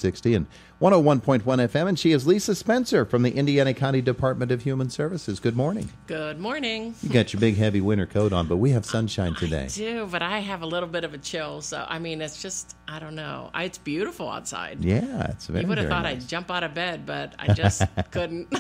660 and 101.1 FM. And she is Lisa Spencer from the Indiana County Department of Human Services. Good morning. Good morning. You got your big, heavy winter coat on, but we have sunshine today. I do, but I have a little bit of a chill. So, I mean, it's just, I don't know. It's beautiful outside. Yeah, it's very, you would have thought nice. I'd jump out of bed, but I just couldn't.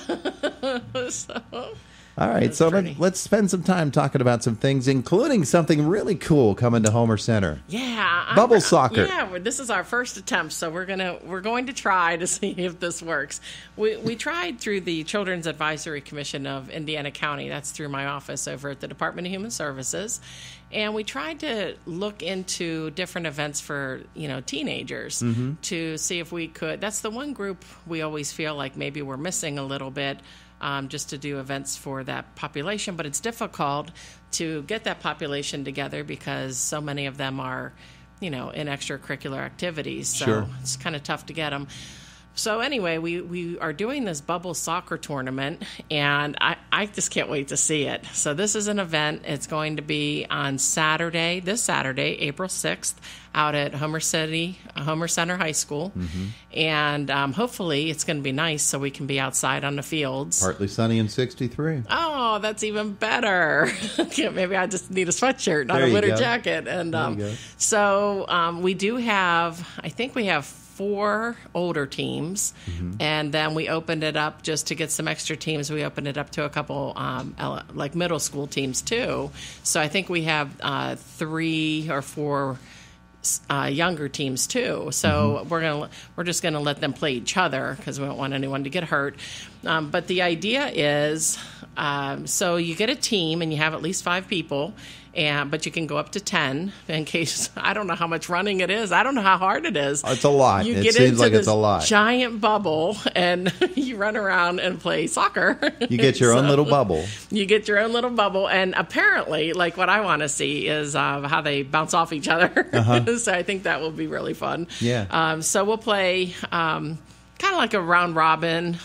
All right, so let's spend some time talking about some things, including something really cool coming to Homer Center. Yeah, bubble soccer. Yeah, this is our first attempt, so we're going to try to see if this works. We tried through the Children's Advisory Commission of Indiana County. That's through my office over at the Department of Human Services, and we tried to look into different events for teenagers to see if we could. That's the one group we always feel like maybe we're missing a little bit. Just to do events for that population. But it's difficult to get that population together because so many of them are, in extracurricular activities. So Sure. It's kind of tough to get them. So anyway, we are doing this bubble soccer tournament, and I just can't wait to see it. So this is an event. It's going to be on this Saturday, April 6th, out at Homer Center High School. And hopefully it's going to be nice so we can be outside on the fields. Partly sunny and 63. Oh, that's even better. Maybe I just need a sweatshirt, not There a you winter go. jacket. And There you go. so we do have, I think we have 4 older teams, and then we opened it up just to get some extra teams. We opened it up to a couple like middle school teams too. So I think we have 3 or 4 younger teams too. So we're just gonna let them play each other because we don't want anyone to get hurt. But the idea is, so you get a team and you have at least 5 people. But you can go up to 10 in case. I don't know how much running it is. I don't know how hard it is. It's a lot. You It get seems into like this it's a lot. giant bubble and you run around and play soccer. You get your own little bubble. You get your own little bubble, and apparently, like what I want to see is how they bounce off each other. So I think that will be really fun. Yeah. So we'll play kind of like a round robin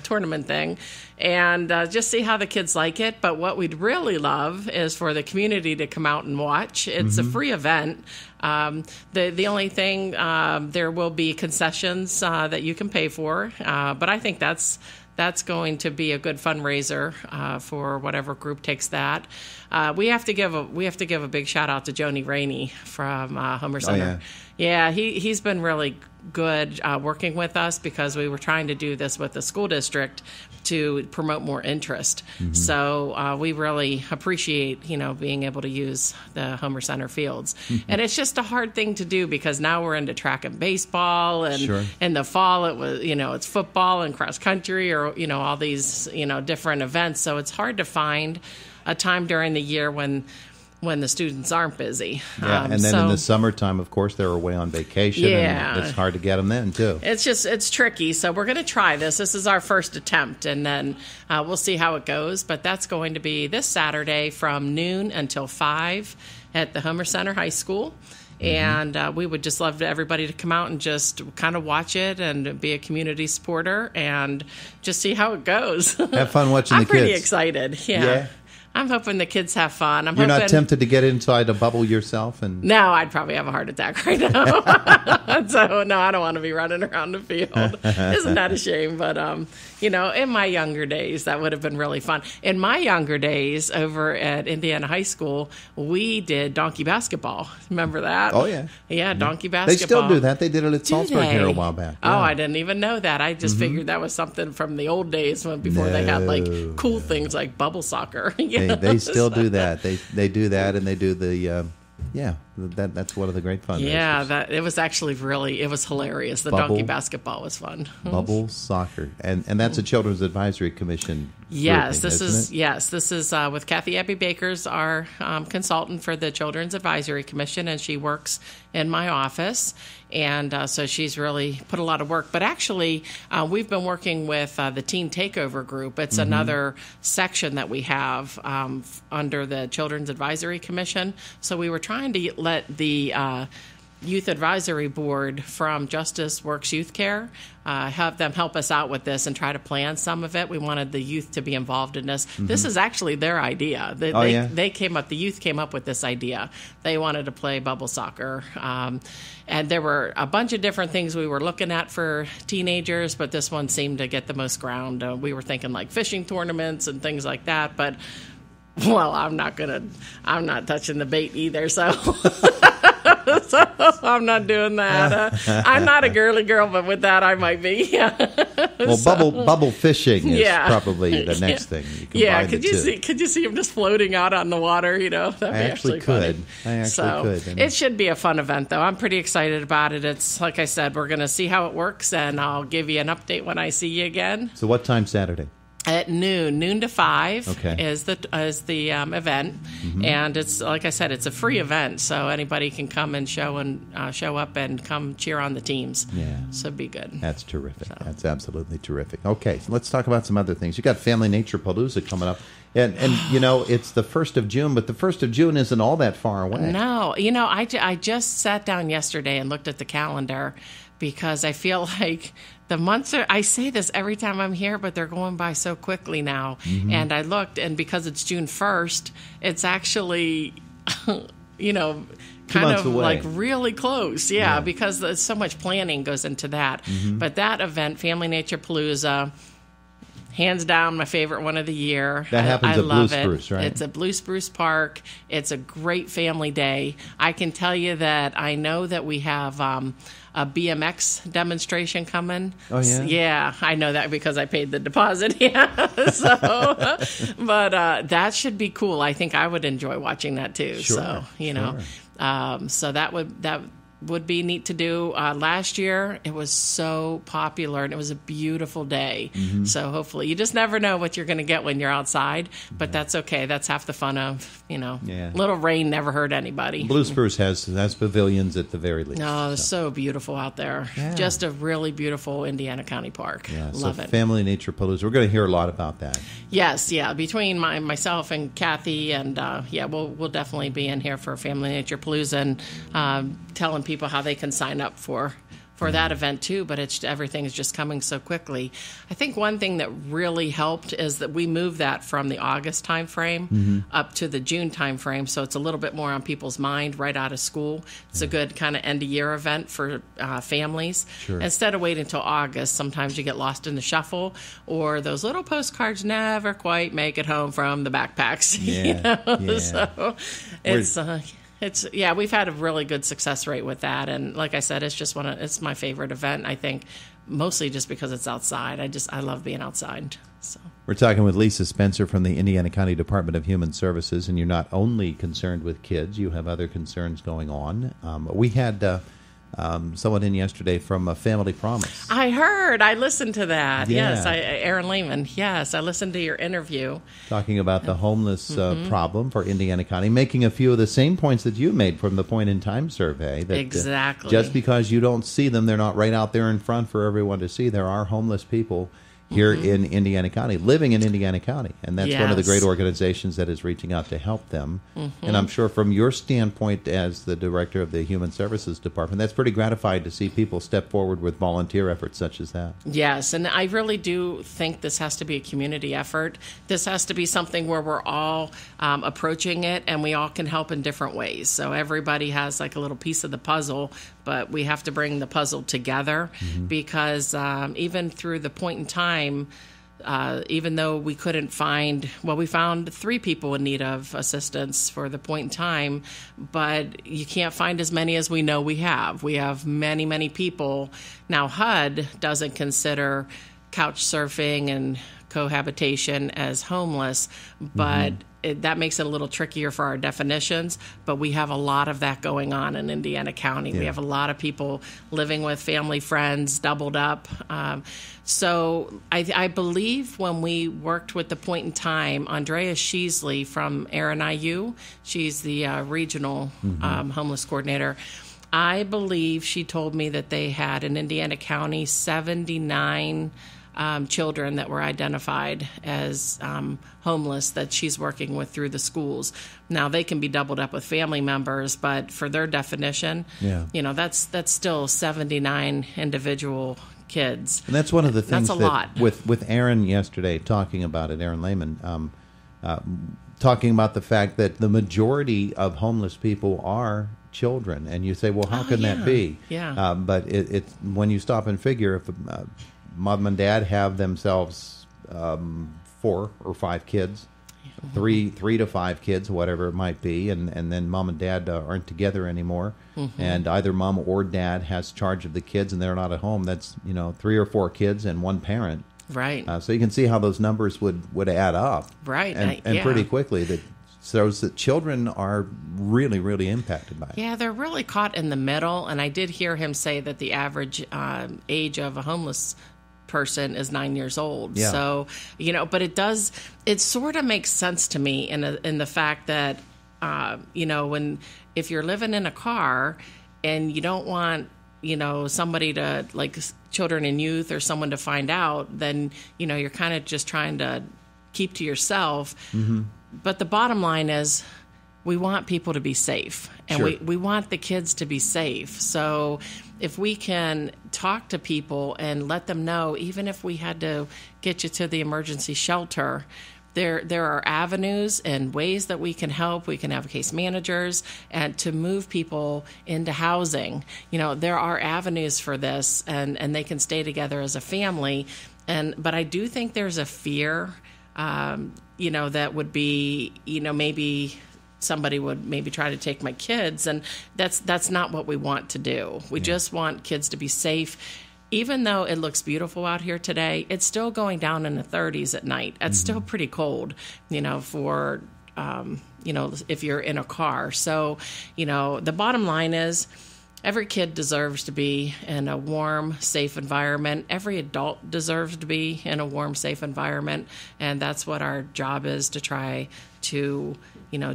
tournament thing, and just see how the kids like it. But what we'd really love is for the community to come out and watch. It's a free event. The only thing, there will be concessions that you can pay for, but I think that's going to be a good fundraiser for whatever group takes that. We have to give a big shout out to Joni Rainey from Homer Center. Yeah, he's been really good working with us because we were trying to do this with the school district to promote more interest. So we really appreciate being able to use the Homer Center fields. And it's just a hard thing to do because now we're into track and baseball, and Sure. in the fall it was it's football and cross country, or all these different events. So it's hard to find a time during the year when the students aren't busy. Yeah, and then in the summertime, of course, they're away on vacation. Yeah. And it's hard to get them then, too. It's tricky. So we're going to try this. This is our first attempt, and then we'll see how it goes. But that's going to be this Saturday from noon until 5 at the Homer Center High School. And we would just love everybody to come out and just kind of watch it and be a community supporter and just see how it goes. Have fun watching the kids. I'm pretty excited. Yeah. I'm hoping the kids have fun. You're not tempted to get inside a bubble yourself? No, I'd probably have a heart attack right now. So, no, I don't want to be running around the field. Isn't that a shame? But, in my younger days, that would have been really fun. In my younger days over at Indiana High School, we did donkey basketball. Remember that? Oh, yeah. Yeah, donkey basketball. They still do that. They did it at Salzburg here a while back. Oh, I didn't even know that. I just figured that was something from the old days before they had like cool things like bubble soccer. They still do that. They do that, and they do the that's one of the great fundraisers. Yeah, it was actually it was hilarious. The donkey basketball was fun. Bubble soccer, and that's a Children's Advisory Commission. Yes, grouping, this is with Kathy Abbey Baker's our consultant for the Children's Advisory Commission, and she works in my office. And so she's really put a lot of work. But actually, we've been working with the Teen Takeover Group. It's another section that we have under the Children's Advisory Commission. So we were trying to let the youth advisory board from Justice Works Youth Care, have them help us out with this and try to plan some of it. We wanted the youth to be involved in this. This is actually their idea. They came up. The youth came up with this idea. They wanted to play bubble soccer, and there were a bunch of different things we were looking at for teenagers, but this one seemed to get the most ground. We were thinking like fishing tournaments and things like that, but well, I'm not touching the bait either, so. So I'm not doing that. I'm not a girly girl, but with that I might be. Well, bubble fishing is probably the next thing. You could you see him just floating out on the water? That'd be actually could. Funny. I actually could. It should be a fun event, though. I'm pretty excited about it. It's like I said, we're going to see how it works, and I'll give you an update when I see you again. So, what time Saturday? At noon to 5 okay. is the event, and it's like I said, it's a free event, so anybody can come and show up and come cheer on the teams. Yeah, so it'd be good. That's terrific. That's absolutely terrific. Okay, so let's talk about some other things. You got Family Nature Palooza coming up, and it's the 1st of June, but the 1st of June isn't all that far away. No, I just sat down yesterday and looked at the calendar because I feel like the months are, I say this every time I'm here, but they're going by so quickly now. And I looked, and because it's June 1st, it's actually, kind of like really close. Yeah, because there's so much planning goes into that. But that event, Family Nature Palooza, hands down my favorite one of the year. That happens I at love Blue Spruce, right? It's at Blue Spruce Park. It's a great family day. I can tell you that I know that we have a BMX demonstration coming. Oh, yeah? Yeah, I know that because I paid the deposit. Yeah. So, but that should be cool. I think I would enjoy watching that too. Sure, So that would be neat to do. Last year, it was so popular, and it was a beautiful day. So hopefully, you just never know what you're going to get when you're outside, but that's okay. That's half the fun of, little rain never hurt anybody. Blue Spruce has pavilions at the very least. No, it's so beautiful out there. Yeah. Just a really beautiful Indiana County park. Yeah, Love it. Family Nature Palooza. We're going to hear a lot about that. Yes, yeah. Between myself and Kathy, and we'll definitely be in here for Family Nature Palooza and telling people how they can sign up for that event too, but everything is just coming so quickly. I think one thing that really helped is that we moved that from the August time frame up to the June time frame, so it's a little bit more on people's mind right out of school. It's a good kind of end-of-year event for families. Sure. Instead of waiting until August, sometimes you get lost in the shuffle, or those little postcards never quite make it home from the backpacks. So it's we've had a really good success rate with that, and like I said, it's my favorite event. I think mostly just because it's outside. I love being outside. So we're talking with Lisa Spencer from the Indiana County Department of Human Services, and you're not only concerned with kids; you have other concerns going on. We had someone in yesterday from Family Promise. I heard. I listened to that. Yeah. Yes, Aaron Lehman. Yes, I listened to your interview. Talking about the homeless problem for Indiana County, making a few of the same points that you made from the point-in-time survey. That, exactly. Just because you don't see them, they're not right out there in front for everyone to see. There are homeless people here in Indiana County, living in Indiana County. And that's one of the great organizations that is reaching out to help them. And I'm sure from your standpoint as the director of the Human Services Department, that's pretty gratified to see people step forward with volunteer efforts such as that. Yes, and I really do think this has to be a community effort. This has to be something where we're all approaching it, and we all can help in different ways. So everybody has like a little piece of the puzzle, but we have to bring the puzzle together because even through the point in time, even though we couldn't find, we found 3 people in need of assistance for the point in time, but you can't find as many as we know we have. We have many, many people. Now, HUD doesn't consider couch surfing and cohabitation as homeless, but that makes it a little trickier for our definitions, but we have a lot of that going on in Indiana County. We have a lot of people living with family, friends, doubled up. So I believe when we worked with the point in time, Andrea Sheasley from RNIU, she's the regional homeless coordinator, I believe she told me that they had in Indiana County 79 children that were identified as homeless that she's working with through the schools. Now, they can be doubled up with family members, but for their definition, that's still 79 individual kids. And that's one of the things that's a lot. With Aaron yesterday talking about it, Aaron Lehman, talking about the fact that the majority of homeless people are children. And you say, well, how can that be? Yeah. But it's when you stop and figure, if mom and dad have themselves 4 or 5 kids, 3 to 5 kids, whatever it might be, and then mom and dad aren't together anymore, and either mom or dad has charge of the kids and they're not at home, that's 3 or 4 kids and 1 parent. Right. So you can see how those numbers would add up. Right. And pretty quickly. That shows that children are really, really impacted by it. Yeah, they're really caught in the middle. And I did hear him say that the average age of a homeless person is 9 years old. Yeah. So, but it sort of makes sense to me in the fact that, if you're living in a car and you don't want, somebody to, like children and youth or someone to find out, then, you're kind of just trying to keep to yourself. Mm-hmm. But the bottom line is we want people to be safe, and sure. we want the kids to be safe. So if we can talk to people and let them know, even if we had to get you to the emergency shelter, there are avenues and ways that we can help. We can have case managers and to move people into housing. There are avenues for this, and they can stay together as a family. But I do think there's a fear, that would be, maybe somebody would maybe try to take my kids, and that's not what we want to do. We just want kids to be safe. Even though it looks beautiful out here today, it's still going down in the 30s at night. It's still pretty cold, for, if you're in a car. So, the bottom line is every kid deserves to be in a warm, safe environment. Every adult deserves to be in a warm, safe environment. And that's what our job is, to try to,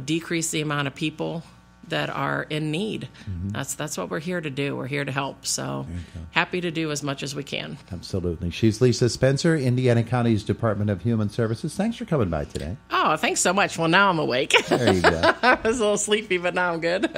decrease the amount of people that are in need. Mm-hmm. That's what we're here to do. We're here to help. So happy to do as much as we can. Absolutely. She's Lisa Spencer, Indiana County's Department of Human Services. Thanks for coming by today. Oh, thanks so much. Well, now I'm awake. There you go. I was a little sleepy, but now I'm good.